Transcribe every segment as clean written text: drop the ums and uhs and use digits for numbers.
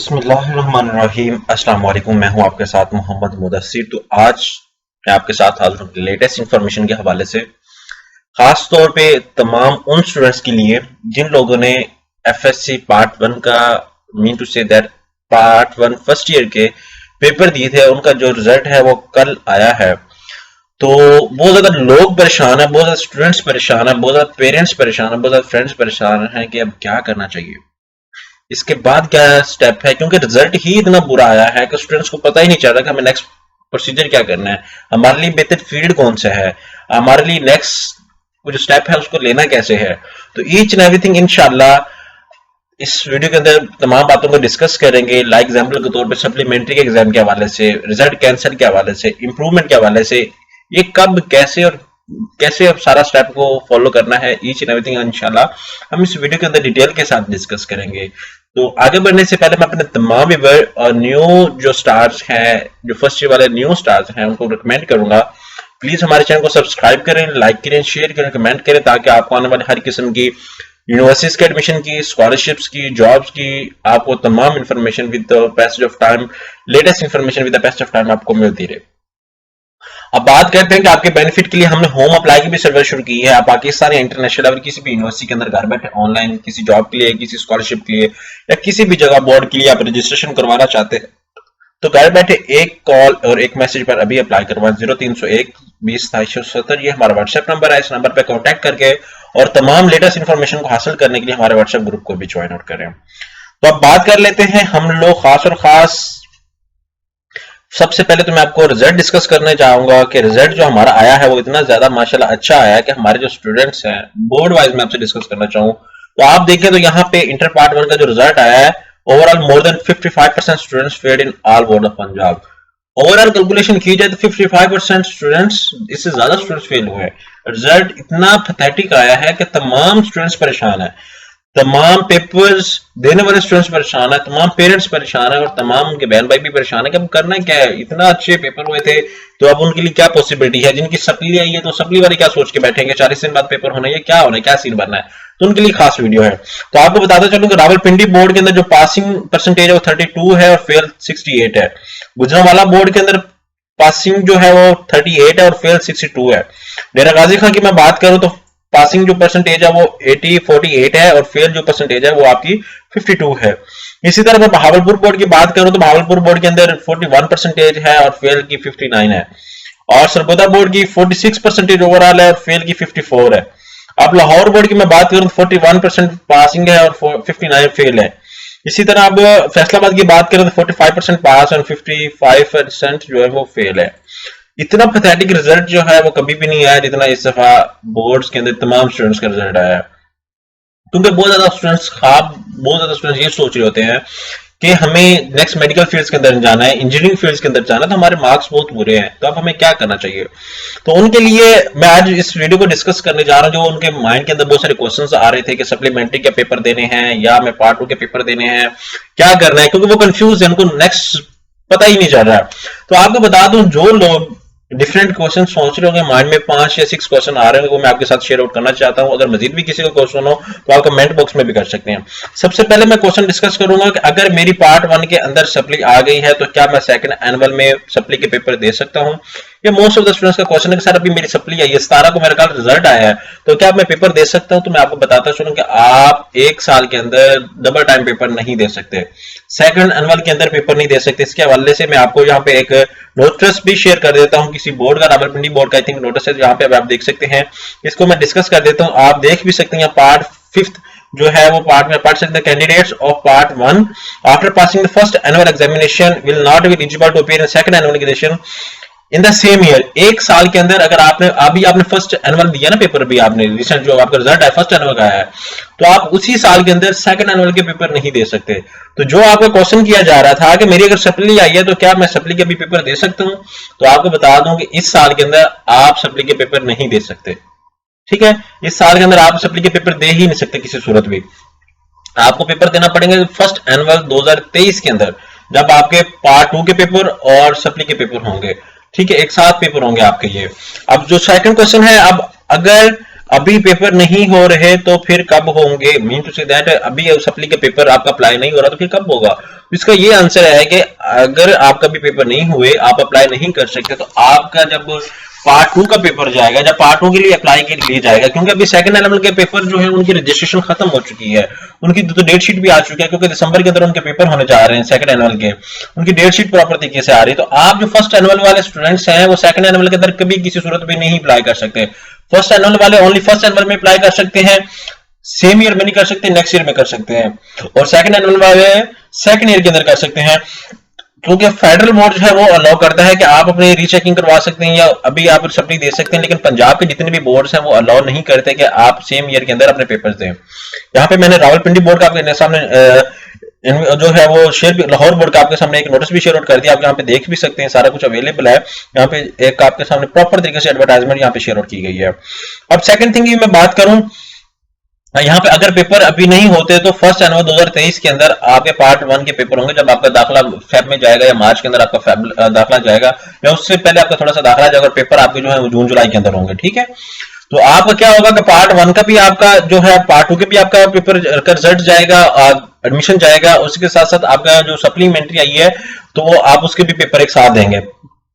बिस्मिल्लाहिर्रहमानिर्रहीम। अस्सलाम वालेकुम। मैं हूं आपके साथ मोहम्मद मुदस्सिर। तो आज मैं आपके साथ हाजिर हूं लेटेस्ट इंफॉर्मेशन के हवाले से, खास तौर पे तमाम उन स्टूडेंट्स के लिए जिन लोगों ने एफएससी पार्ट वन का mean to say that part one first year के पेपर दिए थे। उनका जो रिजल्ट है वो कल आया है। तो बहुत ज्यादा लोग परेशान है, बहुत ज्यादा स्टूडेंट्स परेशान है, बहुत ज्यादा पेरेंट्स परेशान है, बहुत ज्यादा फ्रेंड्स परेशान है कि अब क्या करना चाहिए, इसके बाद क्या स्टेप है, क्योंकि रिजल्ट ही इतना बुरा आया है कि स्टूडेंट्स को पता ही नहीं चल रहा कि हमें नेक्स्ट प्रोसीजर क्या करना है, हमारे लिए बेहतर फील्ड कौन सा है, हमारे लिए नेक्स्ट जो स्टेप है उसको लेना कैसे है। तो ईच एंड एवरीथिंग इंशाल्लाह इस वीडियो के अंदर तमाम बातों को डिस्कस करेंगे। लाइक एग्जाम्पल के तौर पे सप्लीमेंट्री के एग्जाम के हवाले से, रिजल्ट कैंसिल के हवाले से, इंप्रूवमेंट के हवाले से, ये कब कैसे और कैसे अब सारा स्टेप को फॉलो करना है, ईच एंड एवरीथिंग इंशाल्लाह हम इस वीडियो के अंदर डिटेल के साथ डिस्कस करेंगे। तो आगे बढ़ने से पहले मैं अपने तमाम व्यूअर और न्यू जो स्टार्स हैं, जो फर्स्ट ईयर वाले न्यू स्टार्स हैं, उनको रिकमेंड करूंगा प्लीज हमारे चैनल को सब्सक्राइब करें, लाइक करें, शेयर करें, कमेंट करें, ताकि आपको आने वाले हर किस्म की यूनिवर्सिटीज के एडमिशन की, स्कॉलरशिप्स की, जॉब्स की आपको तमाम information with the passage of time, latest information with the passage of time आपको मिलती रहे। अब बात करते हैं कि आपके बेनिफिट के लिए हमने होम अप्लाई की भी सर्विस शुरू की है। आप पाकिस्तान या इंटरनेशनल लेवल किसी भी यूनिवर्सिटी के अंदर घर बैठे ऑनलाइन किसी जॉब के लिए, किसी स्कॉलरशिप के लिए या किसी भी जगह बोर्ड के लिए आप रजिस्ट्रेशन करवाना चाहते हैं तो घर बैठे एक कॉल और एक मैसेज पर अभी अप्लाई करवाएं। 0301 20 2770 ये हमारा व्हाट्सएप नंबर है। इस नंबर पर कॉन्टैक्ट करके और तमाम लेटेस्ट इंफॉर्मेशन को हासिल करने के लिए हमारे व्हाट्सएप ग्रुप को भी ज्वाइन आउट करें। तो अब बात कर लेते हैं हम लोग खास और खास। सबसे पहले तो मैं आपको रिजल्ट डिस्कस करने चाहूंगा कि रिजल्ट जो हमारा आया है वो इतना ज्यादा माशाल्लाह अच्छा आया है कि हमारे जो स्टूडेंट्स हैं बोर्ड वाइज मैं आपसे डिस्कस करना चाहूँ तो आप देखें तो यहाँ पे इंटर पार्ट वन का जो रिजल्ट आया है, overall more than 55% students failed in all board of Punjab. Overall calculation की जाए तो 55% स्टूडेंट्स, इससे ज्यादा स्टूडेंट्स फेल हुए हैं। रिजल्ट इतना पैथेटिक आया है कि तमाम स्टूडेंट्स परेशान है, तमाम पेपर्स देने वाले स्टूडेंट्स परेशान है, तमाम पेरेंट्स परेशान है और तमाम उनके बहन भाई भी परेशान है कि अब करना क्या है। इतना अच्छे पेपर हुए थे तो अब उनके लिए क्या पॉसिबिलिटी है। जिनकी सप्ली आई है तो सप्ली वाले क्या सोच के बैठेंगे 40 दिन बाद पेपर होना है, क्या होना है, क्या सीन बनना है। तो उनके लिए खास वीडियो है। तो आपको बताता चलूं कि रावलपिंडी बोर्ड के अंदर जो पासिंग परसेंटेज है वो 32 है और फेल 68 है। गुजरांवाला बोर्ड के अंदर पासिंग जो है वो 38 है और फेल 62 है। डेरा गाजी खां की मैं बात करूं तो पासिंग जो परसेंटेज है वो 48 है और फेल जो परसेंटेज है वो आपकी 52 है। इसी तरह मैं बहावलपुर बोर्ड की बात करूं तो बहावलपुर बोर्ड के अंदर 41 परसेंटेज है और फेल की 59 है और सरगोदा बोर्ड की 46 परसेंटेज ओवरऑल है और फेल की 54 है। अब लाहौर बोर्ड की मैं बात करूं तो 41% पासिंग है और 59 फेल है। इसी तरह अब फैसलाबाद की बात करें तो 45% पास और 55% जो है वो फेल है। इतना पैथेटिक रिजल्ट जो है वो कभी भी नहीं आया जितना इस दफा बोर्ड्स के अंदर तमाम स्टूडेंट्स का रिजल्ट आया है। क्योंकि बहुत ज्यादा स्टूडेंट्स ये सोच रहे होते हैं कि हमें नेक्स्ट मेडिकल फील्ड्स के अंदर जाना है, इंजीनियरिंग फील्ड्स के अंदर जाना है, तो हमारे मार्क्स बहुत बुरे हैं, तो अब हमें क्या करना चाहिए। तो उनके लिए मैं आज इस वीडियो को डिस्कस करने जा रहा हूं। जो उनके माइंड के अंदर बहुत सारे क्वेश्चंस आ रहे थे कि सप्लीमेंट्री के पेपर देने हैं या मैं पार्ट 2 के पेपर देने हैं, क्या करना है, क्योंकि वो कंफ्यूज है, उनको नेक्स्ट पता ही नहीं चल रहा है। तो आपको बता दूं, जो लोग डिफरेंट क्वेश्चन सोच रहे होंगे, माइंड में 5 या 6 क्वेश्चन आ रहे हैं, वो मैं आपके साथ शेयर आउट करना चाहता हूं। अगर मजीद भी किसी को क्वेश्चन हो तो आप कमेंट बॉक्स में भी कर सकते हैं। सबसे पहले मैं क्वेश्चन डिस्कस करूंगा कि अगर मेरी पार्ट 1 के अंदर सप्ली आ गई है तो क्या मैं सेकंड एनुअल में सप्ली के पेपर दे सकता हूं। ये मोस्ट ऑफ द स्टूडेंट्स का क्वेश्चन है कि सर अभी मेरी सप्ली आई है, 17 को मेरे ख्याल रिजल्ट आया है, तो क्या मैं पेपर दे सकता हूं। तो मैं आपको बताता चलूं कि आप एक साल के अंदर डबल टाइम पेपर नहीं दे सकते, सेकंड एनुअल के अंदर पेपर नहीं दे सकते। इसके हवाले से मैं आपको यहाँ पे एक नोटिस भी शेयर कर देता हूँ किसी बोर्ड का, रावलपिंडी बोर्ड का आई थिंक नोटिस है, यहाँ पे आप देख सकते हैं। इसको मैं डिस्कस कर देता हूँ, आप देख भी सकते हैं। पार्ट 5 जो है वो पार्ट में पढ़ सकते हैं। Candidates of part 1 after passing the first annual examination will not be eligible to appear in second annual examination in the same year. एक साल के अंदर अगर आपने फर्स्ट एनुअल दिया ना पेपर, भी आपने रिसेंट जो आपका रिजल्ट है फर्स्ट एनुअल का है, तो आप उसी साल के अंदर सेकंड एनुअल के पेपर नहीं दे सकते। तो जो आपका क्वेश्चन किया जा रहा था कि मेरी अगर सप्ली आई है तो क्या मैं सप्ली के भी पेपर दे सकता हूं, तो आपको बता दूं कि इस साल के अंदर आप सप्ली के पेपर नहीं दे सकते। ठीक है, इस साल के अंदर आप सप्ली के पेपर दे ही नहीं सकते किसी सूरत भी। आपको पेपर देना पड़ेंगे फर्स्ट एनुअल 2023 के अंदर, जब आपके पार्ट 2 के पेपर और सप्ली के पेपर होंगे। ठीक है, एक साथ पेपर होंगे आपके ये। अब जो सेकंड क्वेश्चन है, अब अगर अभी पेपर नहीं हो रहे तो फिर कब होंगे, मीन टू से दैट अभी सप्ली के पेपर आपका अप्लाई नहीं हो रहा तो फिर कब होगा। इसका ये आंसर है कि अगर आपका भी पेपर नहीं हुए, आप अप्लाई नहीं कर सकते, तो आपका जब पार्ट 2 का पेपर जाएगा, जब पार्ट 2 के लिए अप्लाई के लिए जाएगा, क्योंकि अभी सेकंड एनुअल के पेपर जो है उनकी रजिस्ट्रेशन खत्म हो चुकी है, उनकी तो डेट शीट भी आ चुकी है, क्योंकि दिसंबर के अंदर उनके पेपर होने जा रहे हैं सेकंड एनुअल के, उनकी डेट शीट प्रॉपर तरीके से आ रही है। तो आप जो फर्स्ट एनुअल वाले स्टूडेंट्स हैं वो सेकंड एनुअल के अंदर कभी किसी सूरत में नहीं अप्लाई कर सकते। फर्स्ट एनुअल वाले ओनली फर्स्ट एनुअल में अप्लाई कर सकते हैं, सेम ईयर में नहीं कर सकते, नेक्स्ट ईयर में कर सकते हैं, और सेकंड एनुअल वाले सेकंड ईयर के अंदर कर सकते हैं। क्योंकि फेडरल बोर्ड जो है वो अलाउ करता है कि आप अपनी रीचेकिंग करवा सकते हैं या अभी आप सप्ली दे सकते हैं, लेकिन पंजाब के जितने भी बोर्ड्स हैं वो अलाउ नहीं करते कि आप सेम ईयर के अंदर अपने पेपर्स दें। यहाँ पे मैंने रावलपिंडी बोर्ड का आपके सामने जो है वो शेयर, लाहौर बोर्ड का आपके सामने एक नोटिस भी शेयर आउट कर दिया, आप यहाँ पे देख भी सकते हैं, सारा कुछ अवेलेबल है यहाँ पे, एक आपके सामने प्रॉपर तरीके से एडवर्टाइजमेंट यहाँ पे शेयर आउट की गई है। अब सेकंड थिंग की मैं बात करूं, यहाँ पे अगर पेपर अभी नहीं होते तो फर्स्ट जनवरी 2023 के अंदर आपके पार्ट 1 के पेपर होंगे, जब आपका दाखला फेब में जाएगा या मार्च के अंदर आपका फेब दाखला जाएगा, या उससे पहले आपका थोड़ा सा दाखला जाएगा, और पेपर आपके जो है जून जुलाई के अंदर होंगे। ठीक है, तो आपका क्या होगा कि पार्ट 1 का भी आपका जो है, पार्ट 2 के भी आपका पेपर का रिजल्ट जाएगा, एडमिशन जाएगा, उसके साथ साथ आपका जो सप्लीमेंट्री आई है तो वो आप उसके भी पेपर एक साथ देंगे।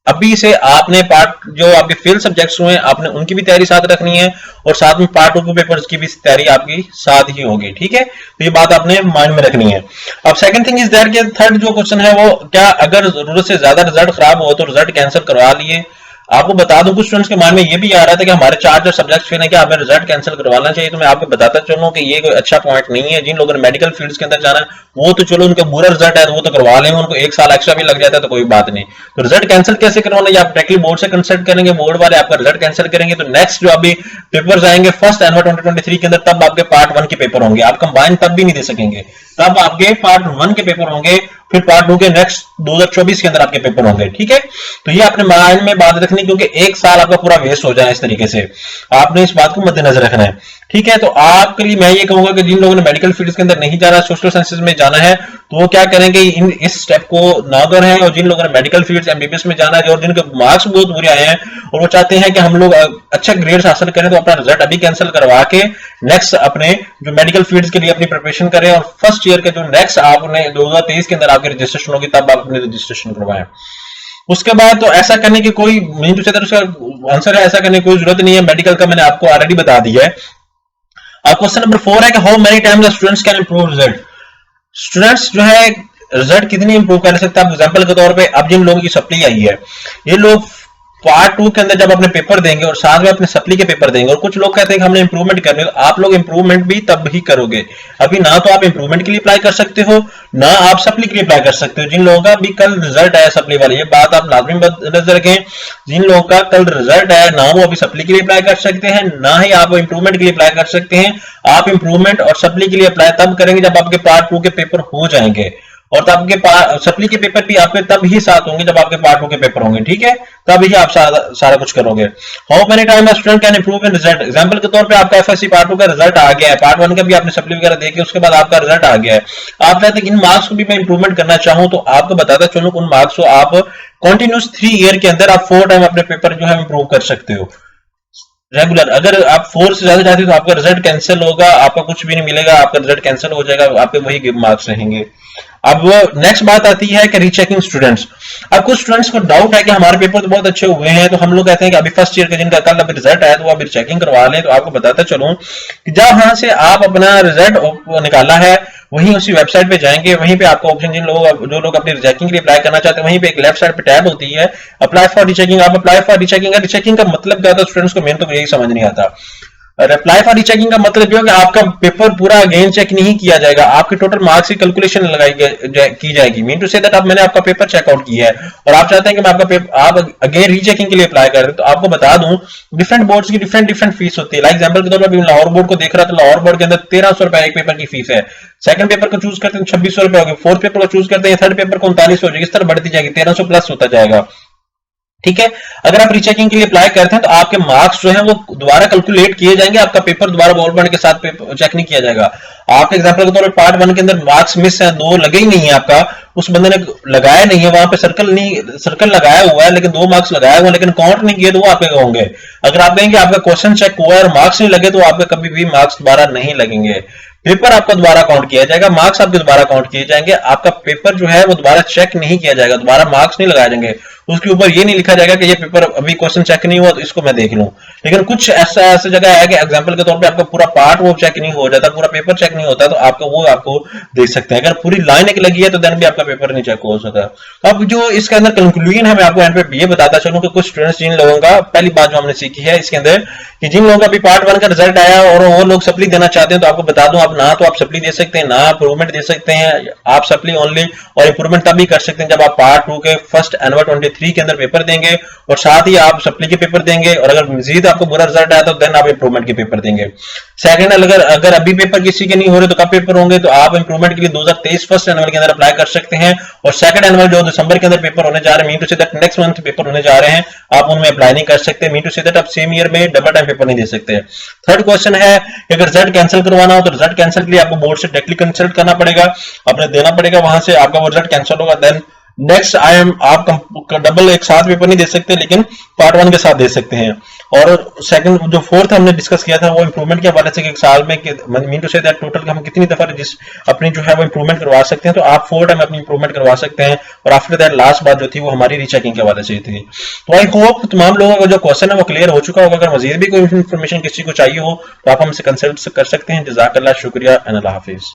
अभी से आपने पार्ट जो आपके फेल सब्जेक्ट्स हुए आपने उनकी भी तैयारी साथ रखनी है, और साथ में पार्ट 2 के पेपर्स की भी तैयारी आपकी साथ ही होगी। ठीक है, तो ये बात आपने माइंड में रखनी है। अब सेकंड थिंग इज दैट कि थर्ड जो क्वेश्चन है वो, क्या अगर जरूरत से ज्यादा रिजल्ट खराब हो तो रिजल्ट कैंसिल करवा लिए। आपको बता दूं, कुछ स्टूडेंट्स के माइंड में ये भी आ रहा था कि हमारे 4 सब्जेक्ट्स फेल है, क्या हमें रिजल्ट कैंसिल करवाना चाहिए। तो मैं आपको बताता चलूं कि ये कोई अच्छा पॉइंट नहीं है। जिन लोगों ने मेडिकल फील्ड्स के अंदर जाना है वो तो चलो उनका बुरा रिजल्ट है तो वो तो करवा लेंगे, उनको 1 साल एक्स्ट्रा भी लग जाता है तो कोई बात नहीं। तो रिजल्ट कैंसिल कैसे करवाना, या आप डायरेक्टली बोर्ड से कंसल्ट करेंगे, बोर्ड वाले आपका रिजल्ट कैंसिल करेंगे, तो नेक्स्ट जो अभी पेपर्स आएंगे फर्स्ट जनवरी 2023 के अंदर, तब आपके पार्ट 1 के पेपर होंगे। आप कंबाइन तब भी नहीं दे सकेंगे, तब आपके पार्ट 1 के पेपर होंगे, फिर पार्ट 2 के नेक्स्ट 2024 के अंदर आपके पेपर होंगे। ठीक है, तो ये अपने माइंड में बात रखनी, क्योंकि 1 साल आपका पूरा वेस्ट हो जाए इस तरीके से, आपने इस बात को मद्देनजर रखना है। ठीक है, तो आपके लिए मैं ये कहूंगा कि जिन लोगों ने मेडिकल फील्ड के अंदर नहीं जाना, सोशल साइंसेज में जाना है, तो वो क्या करेंगे, इस स्टेप को ना करें। और जिन लोगों ने मेडिकल फील्ड एमबीबीएस में जाना है और जिनके मार्क्स बहुत बुरे आए हैं और वो चाहते हैं कि हम लोग अच्छे ग्रेड्स हासिल करें, तो अपना रिजल्ट अभी कैंसिल करवा के नेक्स्ट अपने जो मेडिकल फील्ड के लिए अपनी प्रिपरेशन करें, और फर्स्ट ईयर के जो नेक्स्ट आपने 2023 के अंदर आपकी रजिस्ट्रेशन होगी तब आप अपनी रजिस्ट्रेशन करवाएं। उसके बाद तो ऐसा करने की कोई उसका आंसर है, ऐसा करने की कोई जरूरत नहीं है। मेडिकल का मैंने आपको ऑलरेडी बता दिया है। अब क्वेश्चन नंबर 4 है कि how many times students can improve result. Students जो है रिजल्ट कितनी इंप्रूव कर सकते हैं। एग्जांपल के तौर पे अब जिन लोगों की सप्ली आई है, ये लोग पार्ट 2 के अंदर जब अपने पेपर देंगे और साथ में अपने सप्ली के पेपर देंगे, और कुछ लोग कहते हैं कि हमने इंप्रूवमेंट करनी है, तो आप लोग इंप्रूवमेंट भी तब ही करोगे। अभी ना तो आप इंप्रूवमेंट के लिए अप्लाई कर सकते हो, ना आप सप्ली के लिए अप्लाई कर सकते हो। जिन लोगों का भी कल रिजल्ट आया सप्ली वाले, ये बात आप लाजमी नजर रखें, जिन लोगों का कल रिजल्ट आया ना वो अभी सप्ली के लिए अप्लाई कर सकते हैं, ना ही आप इंप्रूवमेंट के लिए अप्लाई कर सकते हैं। आप इंप्रूवमेंट और सप्ली के लिए अप्लाई तब करेंगे जब आपके पार्ट 2 के पेपर हो जाएंगे, और तब आपके सप्ली के पेपर भी आपके तब ही साथ होंगे जब आपके पार्ट 2 के पेपर होंगे। ठीक है, तब ही आप सारा कुछ करोगे। How many time student can improve in result. Example के तौर पे आपका एफएससी पार्ट 2 का रिजल्ट आ गया है, पार्ट 1 का भी आपने सप्ली वगैरह देखी, उसके बाद आपका रिजल्ट आ गया है, आप चाहते हैं इन मार्क्स को भी मैं इंप्रूवमेंट करना चाहूं, तो आपको बताता चलूं उन मार्क्स को आप कंटिन्यूस 3 ईयर के अंदर आप 4 टाइम अपने पेपर जो है इंप्रूव कर सकते हो रेगुलर। अगर आप 4 से ज्यादा चाहते हो तो आपका रिजल्ट कैंसिल होगा, आपका कुछ भी नहीं मिलेगा, आपका रिजल्ट कैंसिल हो जाएगा, आपके वही मार्क्स रहेंगे। अब नेक्स्ट बात आती है कि रीचेकिंग स्टूडेंट्स। अब कुछ स्टूडेंट्स को डाउट है कि हमारे पेपर तो बहुत अच्छे हुए हैं, तो हम लोग कहते हैं कि अभी फर्स्ट ईयर के जिनका कल अभी रिजल्ट आया तो वो अभी चेकिंग करवा लें। तो आपको बताता चलूं कि जहां से आप अपना रिजल्ट निकाला है वहीं उसी वेबसाइट पे जाएंगे, वहीं पे आपको ऑप्शन जो लोग अपनी रीचेकिंग के लिए अप्लाई करना चाहते हैं, वहीं पे एक लेफ्ट साइड पे टैब होती है अप्लाई फॉर रीचेकिंग। आप अप्लाई फॉर रीचेकिंग, रीचेकिंग का मतलब क्या होता है स्टूडेंट्स को मेन तो यही समझ नहीं आता। अप्लाई फॉर रीचेकिंग का मतलब ये है कि आपका पेपर पूरा अगेन चेक नहीं किया जाएगा, आपके टोटल मार्क्स की कैलकुलेशन लगाई की जाएगी। मीन टू से दैट अब मैंने आपका पेपर चेकआउट किया है और आप चाहते हैं कि मैं आपका पेपर आप अगेन रीचेकिंग के लिए अप्लाई कर रहे हैं, तो आपको बता दूं डिफरेंट बोर्ड्स की डिफरेंट फीस होती है। लाइक एग्जांपल के तौर पर लाहौर बोर्ड को देख रहा था, लाहौर बोर्ड के अंदर 1300 रुपए एक पेपर की फीस है। सेकंड पेपर को चूज करते हैं 2600 रुपए होगी, फोर्थ पेपर को चूज करते हैं, थर्ड पेपर को 3900 हो जाएगी, इस तरह बढ़ती जाएगी, 1300 प्लस होता जाएगा। ठीक है, अगर आप रीचेकिंग के लिए अप्लाई करते हैं तो आपके मार्क्स जो है वो दोबारा कैलकुलेट किए जाएंगे, आपका पेपर दोबारा बोर्ड के साथ चेक नहीं किया जाएगा। आपके एग्जांपल के तौर पर पार्ट 1 के अंदर मार्क्स मिस है, 2 लगे ही नहीं है, आपका उस बंदे ने लगाया नहीं है, वहां पे सर्कल लगाया हुआ है लेकिन 2 मार्क्स लगाया हुआ है लेकिन काउंट नहीं किए, तो वो आपके होंगे। अगर आप कहेंगे आपका क्वेश्चन चेक हुआ है और मार्क्स नहीं लगे तो आपके कभी भी मार्क्स दोबारा नहीं लगेंगे। पेपर आपका दोबारा काउंट किया जाएगा, मार्क्स आपके दोबारा काउंट किए जाएंगे, आपका पेपर जो है वो दोबारा चेक नहीं किया जाएगा, दोबारा मार्क्स नहीं लगाए जाएंगे, उसके ऊपर ये नहीं लिखा जाएगा कि ये पेपर अभी क्वेश्चन चेक नहीं हुआ तो इसको मैं देख लूं। लेकिन कुछ ऐसा जगह है कि एग्जांपल के तौर पे आपका पूरा पार्ट वो चेक नहीं हो जाता, पूरा पेपर चेक नहीं होता, तो आपका वो आपको देख सकते हैं। अगर पूरी लाइन एक लगी है तो देन भी आपका पेपर नहीं चेक हो सकता। अब जो इसके अंदर कंक्लूजन है, मैं आपको एंड पे ये बताता चलूं कि कुछ स्टूडेंट्स, जिन लोगों का पहली बात जो हमने सीखी है इसके अंदर, कि जिन लोगों का भी पार्ट 1 का रिजल्ट आया और वो लोग सप्ली देना चाहते हैं, तो आपको बता दूं, आप ना तो आप सप्ली दे सकते हैं, ना इंप्रूवमेंट दे सकते हैं। आप सप्ली ओनली और इंप्रूवमेंट तभी कर सकते हैं जब आप पार्ट 2 के फर्स्ट एनुअल 23 के अंदर पेपर देंगे और साथ ही आप सप्ली के पेपर देंगे, और अगर मजीद आपको बुरा रिजल्ट आया तो देन आप इंप्रूवमेंट के पेपर देंगे। सेकंड, अगर अभी पेपर किसी के नहीं हो रहे तो कब पेपर होंगे, तो आप इंप्रूवमेंट के लिए 2023 फर्स्ट एनुअल के अंदर अप्लाई कर सकते हैं, और सेकंड एनुअल जो दिसंबर के अंदर पेपर होने जा रहे हैं, mean to say that next month paper होने जा रहे हैं, आप उनमें अप्लाई नहीं कर सकते। मीन टू से दैट आप सेम ईयर में डबल टाइम पेपर नहीं दे सकते। थर्ड क्वेश्चन है कि अगर रिजल्ट कैंसिल करवाना हो तो रिजल्ट कैंसिल के लिए आपको बोर्ड से डायरेक्टली कंसल्ट करना पड़ेगा, अपने देना पड़ेगा, वहां से आपका वो रिजल्ट कैंसिल होगा। देन नेक्स्ट आप डबल एक साथ पेपर नहीं दे सकते, लेकिन पार्ट 1 के साथ दे सकते हैं। और सेकंड जो फोर्थ हमने डिस्कस किया था वो इंप्रूवमेंट के हवाले से कि एक साल में mean to say that total हम कितनी दफा अपनी जो है वो इंप्रूवमेंट करवा सकते हैं, तो आप 4 टाइम अपनी इंप्रूवमेंट करवा सकते हैं। और आफ्टर दैट लास्ट बात जो थी वो हमारी रीचेकिंग के हवाले से थी। तो आई होप तमाम लोगों का जो क्वेश्चन है वो क्लियर हो चुका होगा। अगर मजीद भी कोई इन्फॉर्मेशन किसी को चाहिए हो तो आप हमसे कंसल्ट कर सकते हैं। जज़ाकल्लाह, शुक्रिया एंड अल्लाह हाफिज।